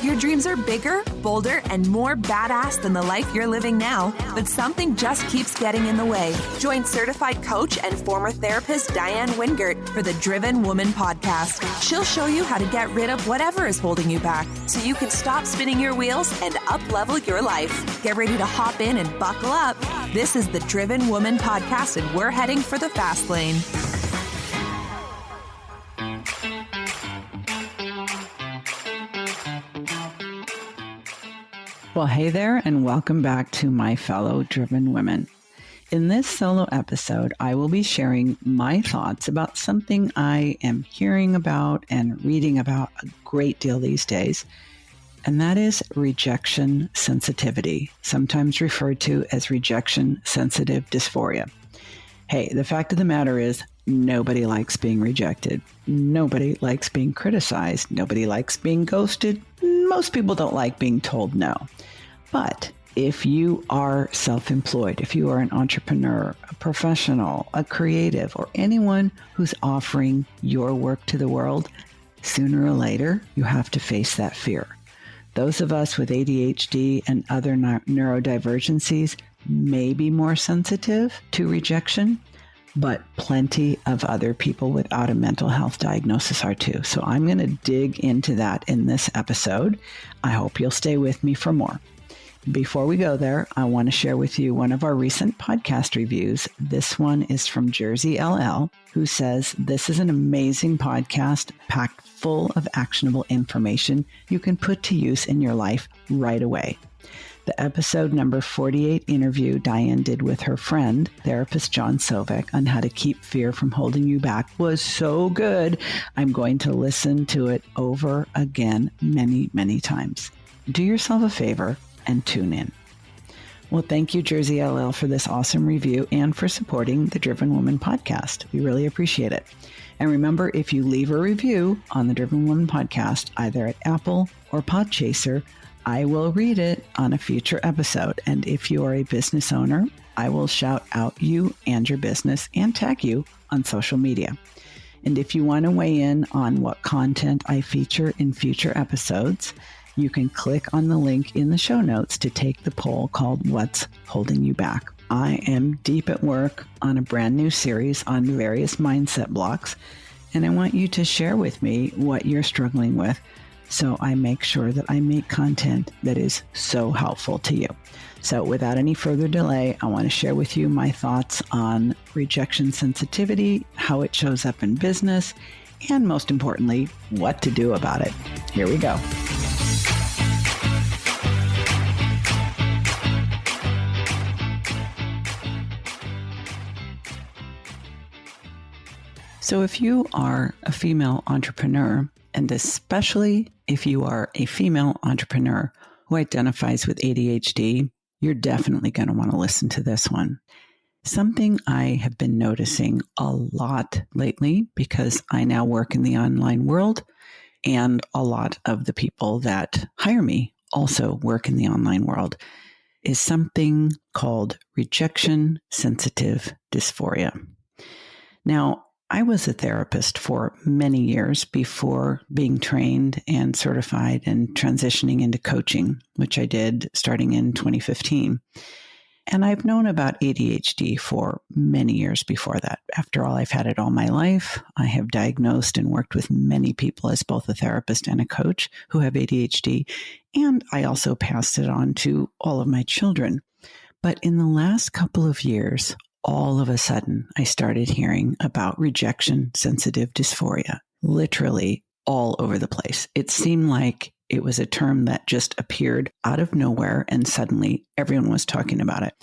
Your dreams are bigger, bolder, and more badass than the life you're living now, but something just keeps getting in the way. Join certified coach and former therapist Diann for the Driven Woman podcast. She'll show you how to get rid of whatever is holding you back so you can stop spinning your wheels and up-level your life. Get ready to hop in and buckle up. This is the Driven Woman podcast, and we're heading for the fast lane. Well, hey there, and welcome back to my fellow driven women. In this solo episode, I will be sharing my thoughts about something I am hearing about and reading about a great deal these days, and that is rejection sensitivity, sometimes referred to as rejection sensitive dysphoria. Hey, the fact of the matter is, nobody likes being rejected. Nobody likes being criticized. Nobody likes being ghosted. Most people don't like being told no. But if you are self-employed, if you are an entrepreneur, a professional, a creative, or anyone who's offering your work to the world, sooner or later, you have to face that fear. Those of us with ADHD and other neurodivergencies may be more sensitive to rejection, but plenty of other people without a mental health diagnosis are too. So I'm going to dig into that in this episode. I hope you'll stay with me for more. Before we go there, I want to share with you one of our recent podcast reviews. This one is from Jerseyll, who says, "This is an amazing podcast packed full of actionable information you can put to use in your life right away." The episode number 48 interview Diann did with her friend, therapist John Sovec, on how to keep fear from holding you back was so good. I'm going to listen to it over again many, many times. Do yourself a favor and tune in. Well, thank you, Jerseyll, for this awesome review and for supporting the Driven Woman podcast. We really appreciate it. And remember, if you leave a review on the Driven Woman podcast, either at Apple or Podchaser, I will read it on a future episode. And if you are a business owner, I will shout out you and your business and tag you on social media. And if you want to weigh in on what content I feature in future episodes, you can click on the link in the show notes to take the poll called What's Holding You Back. I am deep at work on a brand new series on various mindset blocks, and I want you to share with me what you're struggling with, so I make sure that I make content that is so helpful to you. So without any further delay, I want to share with you my thoughts on rejection sensitivity, how it shows up in business, and most importantly, what to do about it. Here we go. So if you are a female entrepreneur, and especially if you are a female entrepreneur who identifies with ADHD, you're definitely going to want to listen to this one. Something I have been noticing a lot lately, because I now work in the online world, and a lot of the people that hire me also work in the online world, is something called rejection sensitive dysphoria. Now, I was a therapist for many years before being trained and certified and transitioning into coaching, which I did starting in 2015. And I've known about ADHD for many years before that. After all, I've had it all my life. I have diagnosed and worked with many people as both a therapist and a coach who have ADHD. And I also passed it on to all of my children. But in the last couple of years, all of a sudden, I started hearing about rejection sensitive dysphoria, literally all over the place. It seemed like it was a term that just appeared out of nowhere, and suddenly everyone was talking about it.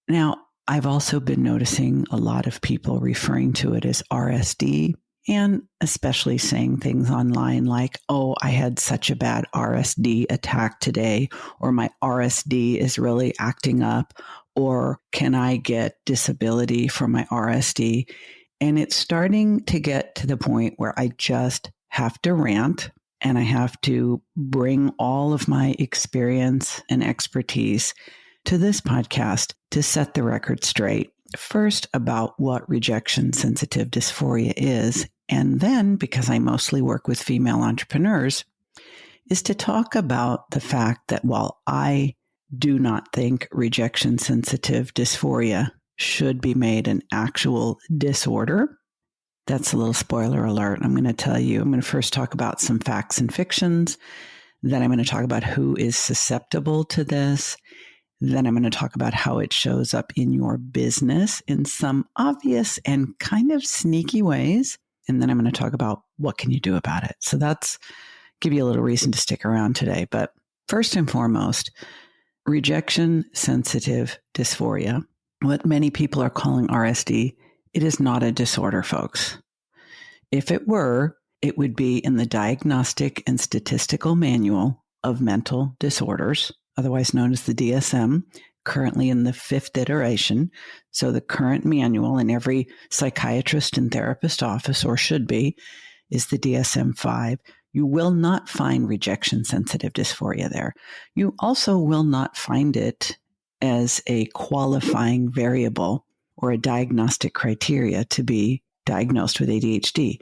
Now, I've also been noticing a lot of people referring to it as RSD, and especially saying things online like, "Oh, I had such a bad RSD attack today," or "My RSD is really acting up," or "Can I get disability for my RSD?" And it's starting to get to the point where I just have to rant, and I have to bring all of my experience and expertise to this podcast to set the record straight. First, about what rejection sensitive dysphoria is, and then, because I mostly work with female entrepreneurs, is to talk about the fact that while I do not think rejection sensitive dysphoria should be made an actual disorder, that's a little spoiler alert. I'm going to first talk about some facts and fictions. Then I'm going to talk about who is susceptible to this. Then I'm going to talk about how it shows up in your business in some obvious and kind of sneaky ways. And then I'm going to talk about what can you do about it. So that's give you a little reason to stick around today. But first and foremost, rejection sensitive dysphoria, what many people are calling RSD, it is not a disorder, folks. If it were, it would be in the Diagnostic and Statistical Manual of Mental Disorders, otherwise known as the DSM, currently in the 5th iteration. So the current manual in every psychiatrist and therapist office, or should be, is the DSM-5. You will not find rejection-sensitive dysphoria there. You also will not find it as a qualifying variable or a diagnostic criteria to be diagnosed with ADHD,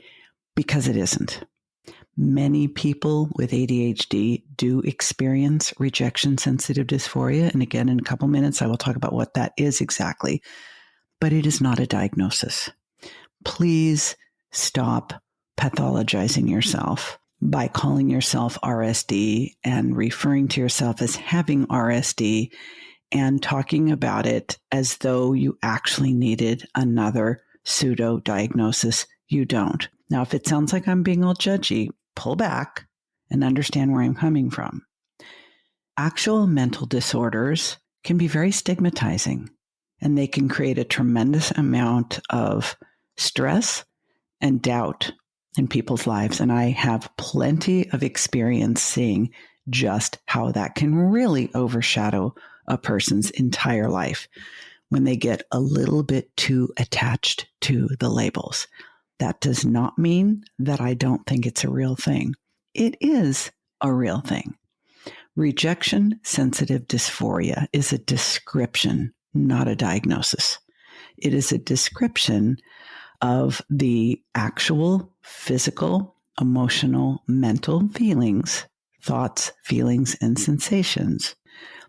because it isn't. Many people with ADHD do experience rejection-sensitive dysphoria. And again, in a couple minutes, I will talk about what that is exactly. But it is not a diagnosis. Please stop pathologizing yourself by calling yourself RSD and referring to yourself as having RSD and talking about it as though you actually needed another pseudo diagnosis. You don't. Now, if it sounds like I'm being all judgy, pull back and understand where I'm coming from. Actual mental disorders can be very stigmatizing, and they can create a tremendous amount of stress and doubt in people's lives. And I have plenty of experience seeing just how that can really overshadow a person's entire life when they get a little bit too attached to the labels. That does not mean that I don't think it's a real thing. It is a real thing. Rejection-sensitive dysphoria is a description, not a diagnosis. It is a description of the actual physical, emotional, mental feelings, thoughts, feelings, and sensations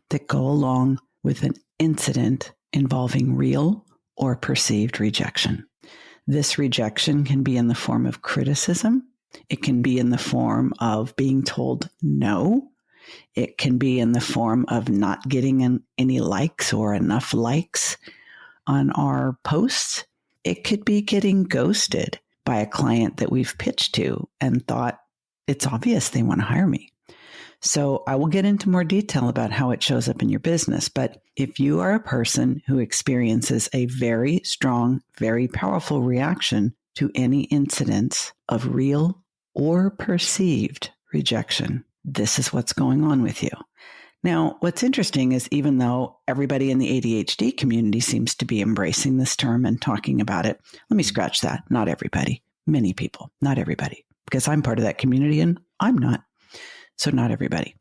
that go along with an incident involving real or perceived rejection. This rejection can be in the form of criticism. It can be in the form of being told no. It can be in the form of not getting any likes or enough likes on our posts. It could be getting ghosted by a client that we've pitched to and thought it's obvious they want to hire me. So I will get into more detail about how it shows up in your business. But if you are a person who experiences a very strong, very powerful reaction to any incidents of real or perceived rejection, this is what's going on with you. Now, what's interesting is even though everybody in the ADHD community seems to be embracing this term and talking about it, let me scratch that. Not everybody. Many people. Not everybody. Because I'm part of that community and I'm not. So not everybody.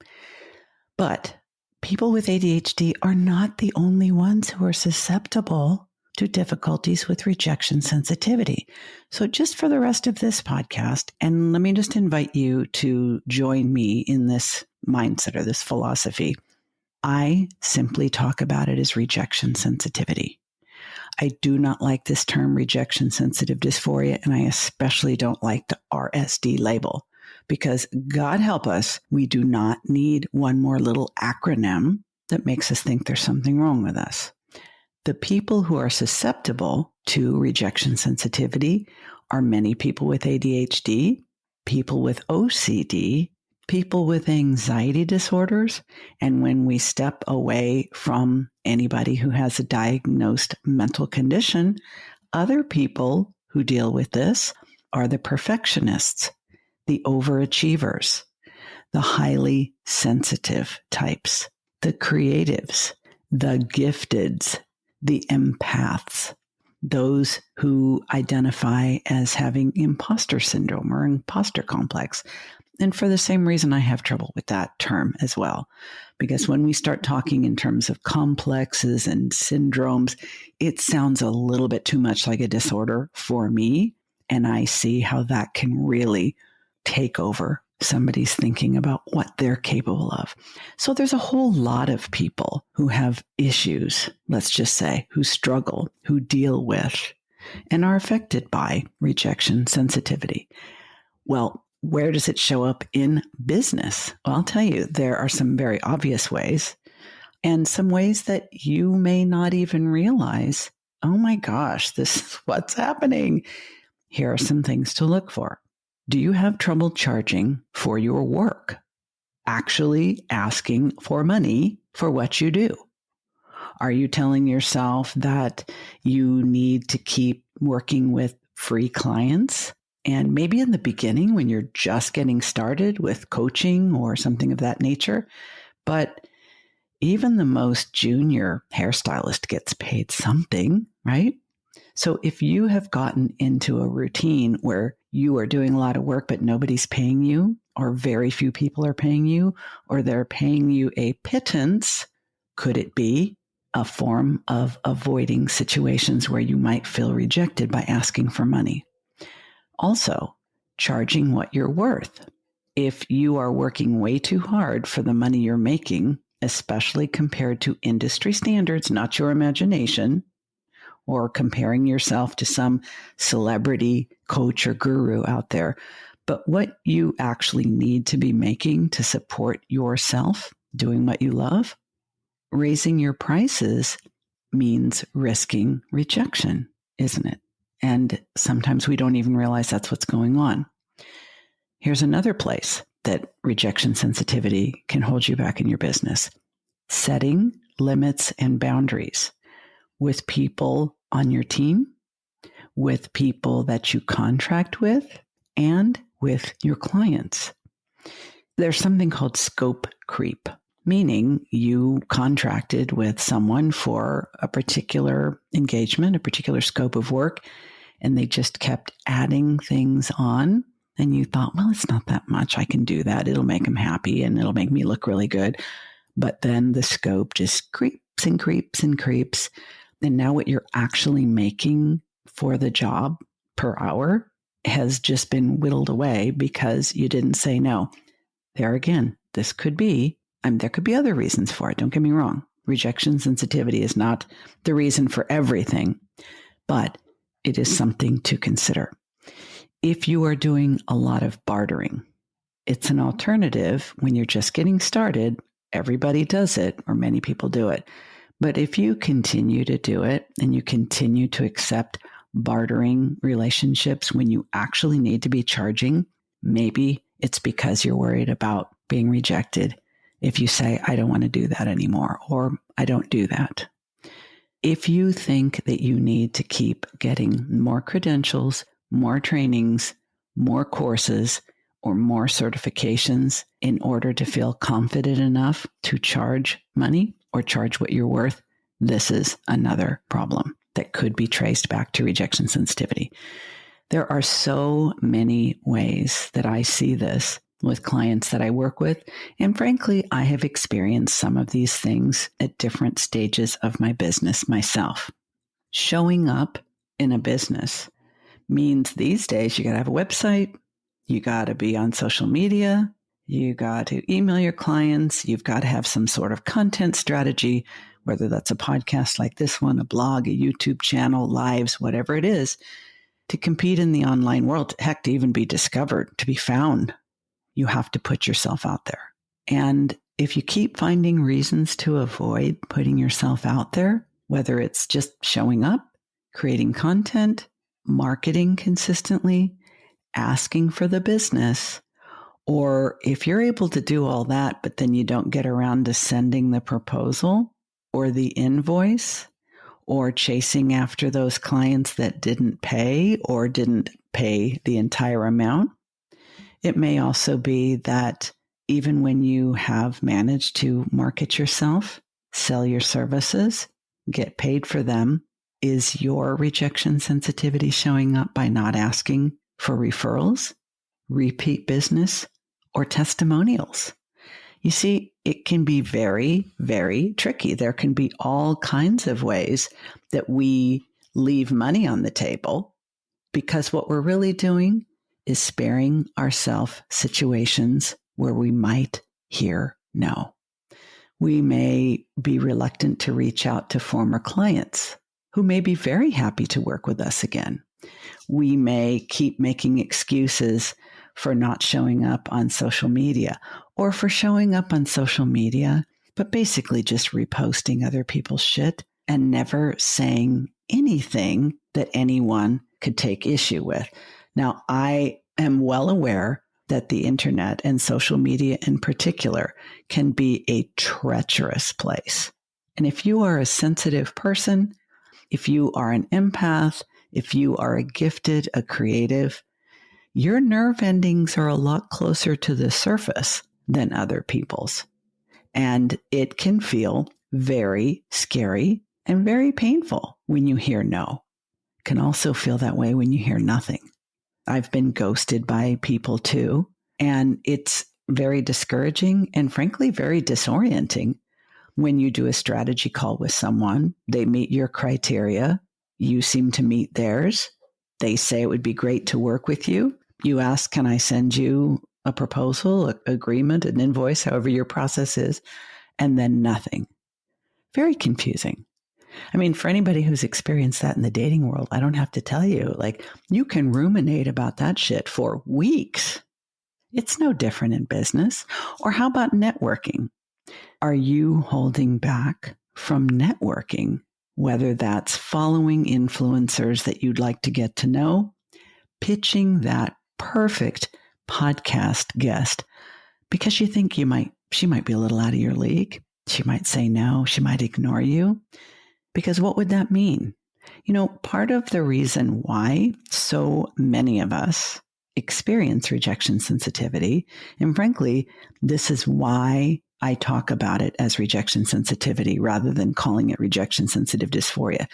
But people with ADHD are not the only ones who are susceptible to difficulties with rejection sensitivity. So just for the rest of this podcast, and let me just invite you to join me in this mindset or this philosophy. I simply talk about it as rejection sensitivity. I do not like this term rejection sensitive dysphoria, and I especially don't like the RSD label. Because God help us, we do not need one more little acronym that makes us think there's something wrong with us. The people who are susceptible to rejection sensitivity are many people with ADHD, people with OCD, people with anxiety disorders. And when we step away from anybody who has a diagnosed mental condition, other people who deal with this are the perfectionists, the overachievers, the highly sensitive types, the creatives, the gifteds, the empaths, those who identify as having imposter syndrome or imposter complex. And for the same reason, I have trouble with that term as well. Because when we start talking in terms of complexes and syndromes, it sounds a little bit too much like a disorder for me. And I see how that can really take over somebody's thinking about what they're capable of. So there's a whole lot of people who have issues, let's just say, who struggle, who deal with, and are affected by rejection sensitivity. Well, where does it show up in business? Well, I'll tell you, there are some very obvious ways and some ways that you may not even realize, oh my gosh, this is what's happening. Here are some things to look for. Do you have trouble charging for your work? Actually asking for money for what you do? Are you telling yourself that you need to keep working with free clients? And maybe in the beginning when you're just getting started with coaching or something of that nature, but even the most junior hairstylist gets paid something, right? So if you have gotten into a routine where you are doing a lot of work, but nobody's paying you, or very few people are paying you, or they're paying you a pittance, could it be a form of avoiding situations where you might feel rejected by asking for money? Also, charging what you're worth. If you are working way too hard for the money you're making, especially compared to industry standards, not your imagination, or comparing yourself to some celebrity coach or guru out there, but what you actually need to be making to support yourself, doing what you love, raising your prices means risking rejection, isn't it? And sometimes we don't even realize that's what's going on. Here's another place that rejection sensitivity can hold you back in your business. Setting limits and boundaries with people on your team, with people that you contract with, and with your clients. There's something called scope creep, meaning you contracted with someone for a particular engagement, a particular scope of work, and they just kept adding things on. And you thought, well, it's not that much. I can do that. It'll make them happy and it'll make me look really good. But then the scope just creeps and creeps and creeps. And now what you're actually making for the job per hour has just been whittled away because you didn't say no. There again, this could be, there could be other reasons for it. Don't get me wrong. Rejection sensitivity is not the reason for everything, but it is something to consider. If you are doing a lot of bartering, it's an alternative when you're just getting started. Everybody does it, or many people do it. But if you continue to do it and you continue to accept bartering relationships when you actually need to be charging, maybe it's because you're worried about being rejected if you say, I don't want to do that anymore, or I don't do that. If you think that you need to keep getting more credentials, more trainings, more courses, or more certifications in order to feel confident enough to charge money or charge what you're worth, this is another problem that could be traced back to rejection sensitivity. There are so many ways that I see this with clients that I work with. And frankly, I have experienced some of these things at different stages of my business myself. Showing up in a business means these days you got to have a website, you got to be on social media, you got to email your clients, you've got to have some sort of content strategy, whether that's a podcast like this one, a blog, a YouTube channel, lives, whatever it is, to compete in the online world, heck, to even be discovered, to be found. You have to put yourself out there. And if you keep finding reasons to avoid putting yourself out there, whether it's just showing up, creating content, marketing consistently, asking for the business, or if you're able to do all that, but then you don't get around to sending the proposal or the invoice or chasing after those clients that didn't pay or didn't pay the entire amount, it may also be that even when you have managed to market yourself, sell your services, get paid for them, is your rejection sensitivity showing up by not asking for referrals, repeat business, or testimonials? You see, it can be very, very tricky. There can be all kinds of ways that we leave money on the table because what we're really doing is sparing ourselves situations where we might hear no. We may be reluctant to reach out to former clients who may be very happy to work with us again. We may keep making excuses for not showing up on social media, or for showing up on social media, but basically just reposting other people's shit and never saying anything that anyone could take issue with. Now, I am well aware that the internet and social media in particular can be a treacherous place. And if you are a sensitive person, if you are an empath, if you are a gifted, a creative, your nerve endings are a lot closer to the surface than other people's. And it can feel very scary and very painful when you hear no. It can also feel that way when you hear nothing. I've been ghosted by people too, and it's very discouraging and frankly, very disorienting when you do a strategy call with someone. They meet your criteria. You seem to meet theirs. They say it would be great to work with you. You ask, can I send you a proposal, an agreement, an invoice, however your process is, and then nothing. Very confusing. I mean, for anybody who's experienced that in the dating world, I don't have to tell you, like, you can ruminate about that shit for weeks. It's no different in business. Or how about networking? Are you holding back from networking? Whether that's following influencers that you'd like to get to know, pitching that perfect podcast guest because you think she might be a little out of your league. She might say no. She might ignore you. Because what would that mean? You know, part of the reason why so many of us experience rejection sensitivity, and frankly, this is why I talk about it as rejection sensitivity rather than calling it rejection sensitive dysphoria.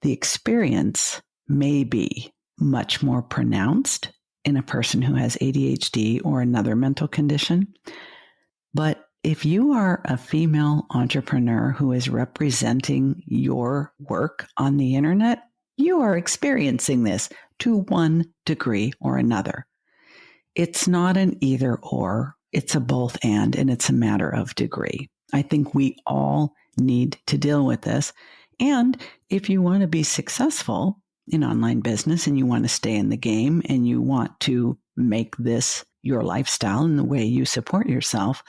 The experience may be much more pronounced in a person who has ADHD or another mental condition. But if you are a female entrepreneur who is representing your work on the internet, you are experiencing this to one degree or another. It's not an either or, it's a both and it's a matter of degree. I think we all need to deal with this. And if you want to be successful in online business and you want to stay in the game and you want to make this your lifestyle and the way you support yourself,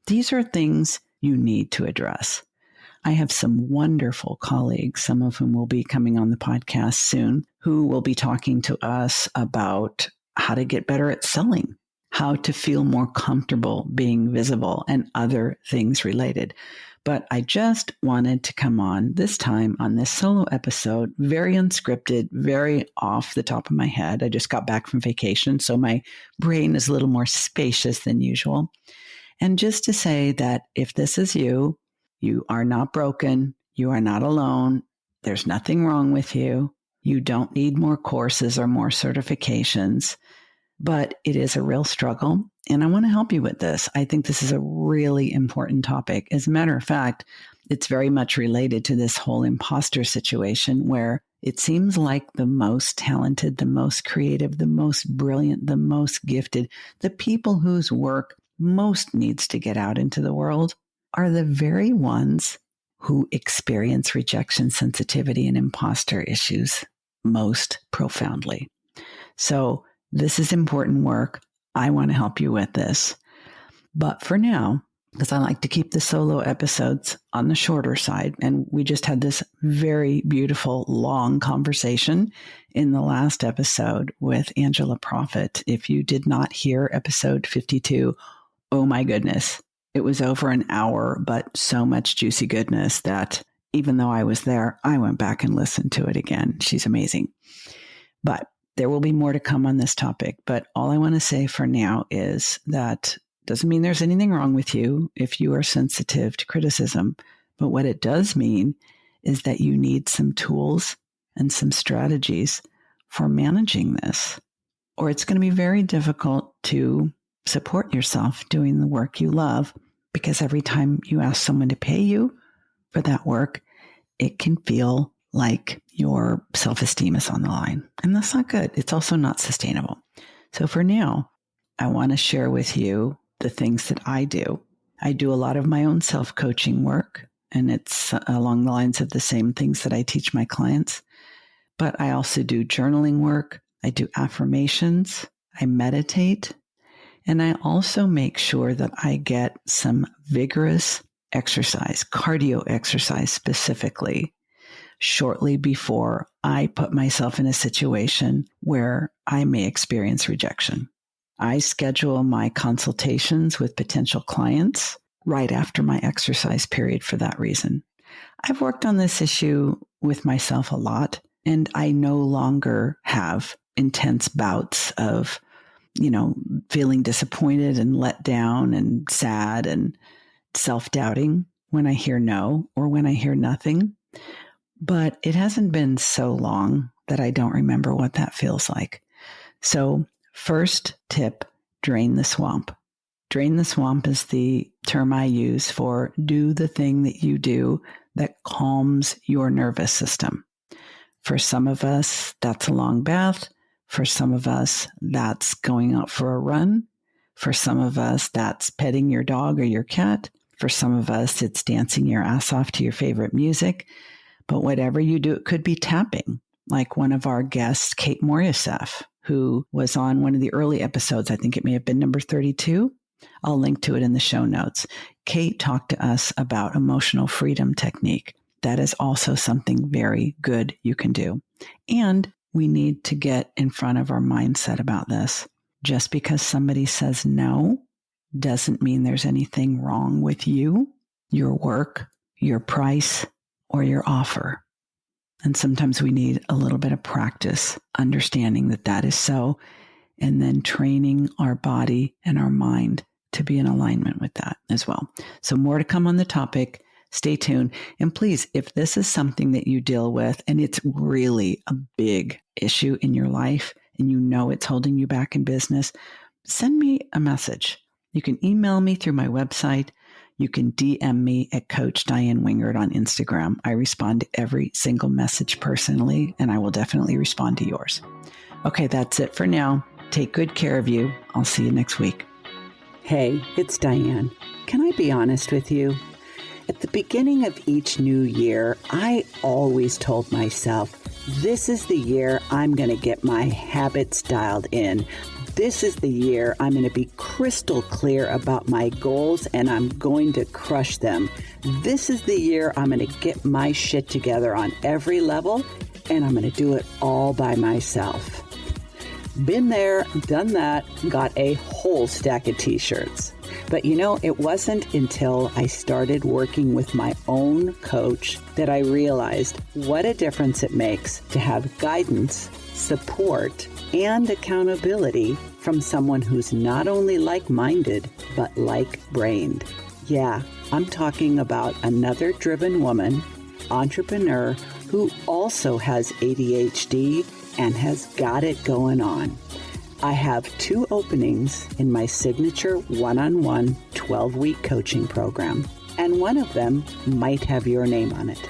these are things you need to address. I have some wonderful colleagues, some of whom will be coming on the podcast soon, who will be talking to us about how to get better at selling, how to feel more comfortable being visible, and other things related. But I just wanted to come on this time on this solo episode, very unscripted, very off the top of my head. I just got back from vacation, so my brain is a little more spacious than usual. And just to say that if this is you, you are not broken. You are not alone. There's nothing wrong with you. You don't need more courses or more certifications, but it is a real struggle. And I want to help you with this. I think this is a really important topic. As a matter of fact, it's very much related to this whole imposter situation where it seems like the most talented, the most creative, the most brilliant, the most gifted, the people whose work most needs to get out into the world are the very ones who experience rejection sensitivity and imposter issues most profoundly. So this is important work. I want to help you with this. But for now, because I like to keep the solo episodes on the shorter side, and we just had this very beautiful, long conversation in the last episode with Angela Profit. If you did not hear episode 52, oh my goodness, it was over an hour, but so much juicy goodness that even though I was there, I went back and listened to it again. She's amazing. But there will be more to come on this topic. But all I want to say for now is that doesn't mean there's anything wrong with you if you are sensitive to criticism. But what it does mean is that you need some tools and some strategies for managing this, or it's going to be very difficult to support yourself doing the work you love, because every time you ask someone to pay you for that work, it can feel like your self-esteem is on the line. And that's not good. It's also not sustainable. So for now, I want to share with you the things that I do. I do a lot of my own self-coaching work, and it's along the lines of the same things that I teach my clients. But I also do journaling work. I do affirmations. I meditate. And I also make sure that I get some vigorous exercise, cardio exercise specifically, shortly before I put myself in a situation where I may experience rejection. I schedule my consultations with potential clients right after my exercise period for that reason. I've worked on this issue with myself a lot, and I no longer have intense bouts of, feeling disappointed and let down and sad and self-doubting when I hear no or when I hear nothing. But it hasn't been so long that I don't remember what that feels like. So first tip, drain the swamp. Drain the swamp is the term I use for do the thing that you do that calms your nervous system. For some of us, that's a long bath. For some of us, that's going out for a run. For some of us, that's petting your dog or your cat. For some of us, it's dancing your ass off to your favorite music. But whatever you do, it could be tapping, like one of our guests, Kate Moriasef, who was on one of the early episodes. I think it may have been number 32. I'll link to it in the show notes. Kate talked to us about emotional freedom technique. That is also something very good you can do. And we need to get in front of our mindset about this. Just because somebody says no doesn't mean there's anything wrong with you, your work, your price, or your offer. And sometimes we need a little bit of practice understanding that that is so, and then training our body and our mind to be in alignment with that as well. So more to come on the topic. Stay tuned. And please, if this is something that you deal with and it's really a big issue in your life and you know it's holding you back in business, send me a message. You can email me through my website. You can DM me at Coach Diann Wingert on Instagram. I respond to every single message personally, and I will definitely respond to yours. Okay, that's it for now. Take good care of you. I'll see you next week. Hey, it's Diann. Can I be honest with you? At the beginning of each new year, I always told myself, this is the year I'm going to get my habits dialed in. This is the year I'm going to be crystal clear about my goals and I'm going to crush them. This is the year I'm going to get my shit together on every level and I'm going to do it all by myself. Been there, done that, got a whole stack of t-shirts. But it wasn't until I started working with my own coach that I realized what a difference it makes to have guidance, support, and accountability from someone who's not only like-minded, but like-brained. Yeah, I'm talking about another driven woman, entrepreneur, who also has ADHD and has got it going on. I have 2 openings in my signature one-on-one 12-week coaching program, and one of them might have your name on it.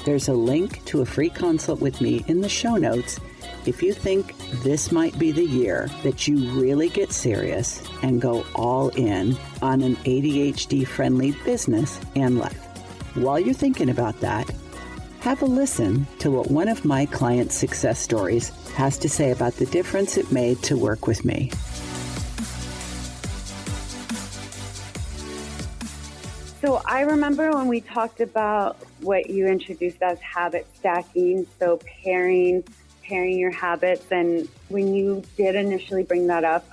There's a link to a free consult with me in the show notes if you think this might be the year that you really get serious and go all in on an ADHD-friendly business and life. While you're thinking about that, have a listen to what one of my clients' success stories has to say about the difference it made to work with me. So I remember when we talked about what you introduced as habit stacking, so pairing your habits, and when you did initially bring that up,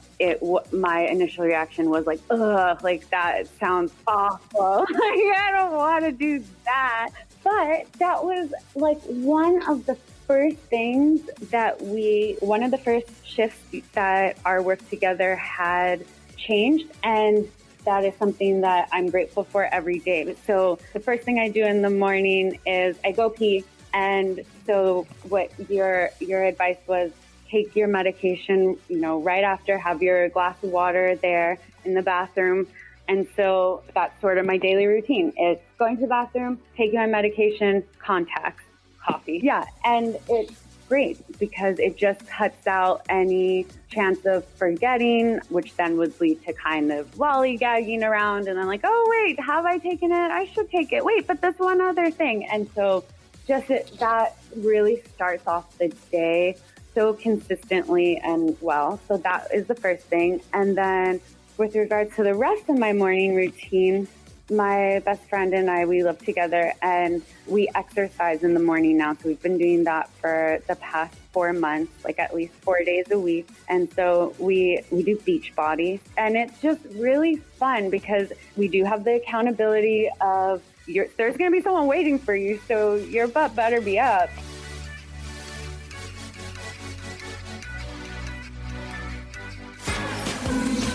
my initial reaction was like, ugh, like that sounds awful. I don't want to do that. But that was like one of the first things that one of the first shifts that our work together had changed. And that is something that I'm grateful for every day. So the first thing I do in the morning is I go pee. And so what your advice was, take your medication, right after, have your glass of water there in the bathroom. And so that's sort of my daily routine. It's going to the bathroom, taking my medication, contacts, coffee. Yeah. And it's great because it just cuts out any chance of forgetting, which then would lead to kind of lollygagging around and then like, oh, wait, have I taken it? I should take it. Wait, but this one other thing. And so that really starts off the day so consistently and well. So that is the first thing. And then with regards to the rest of my morning routine, my best friend and I, we live together and we exercise in the morning now. So we've been doing that for the past 4 months, like at least 4 days a week. And so we do beach body, and it's just really fun because we do have the accountability of there's going to be someone waiting for you. So your butt better be up.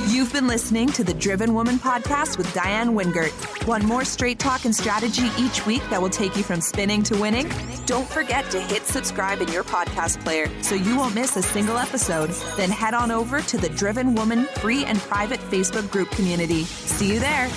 You've been listening to the Driven Woman podcast with Diann Wingert. Want more straight talk and strategy each week that will take you from spinning to winning? Don't forget to hit subscribe in your podcast player so you won't miss a single episode. Then head on over to the Driven Woman free and private Facebook group community. See you there.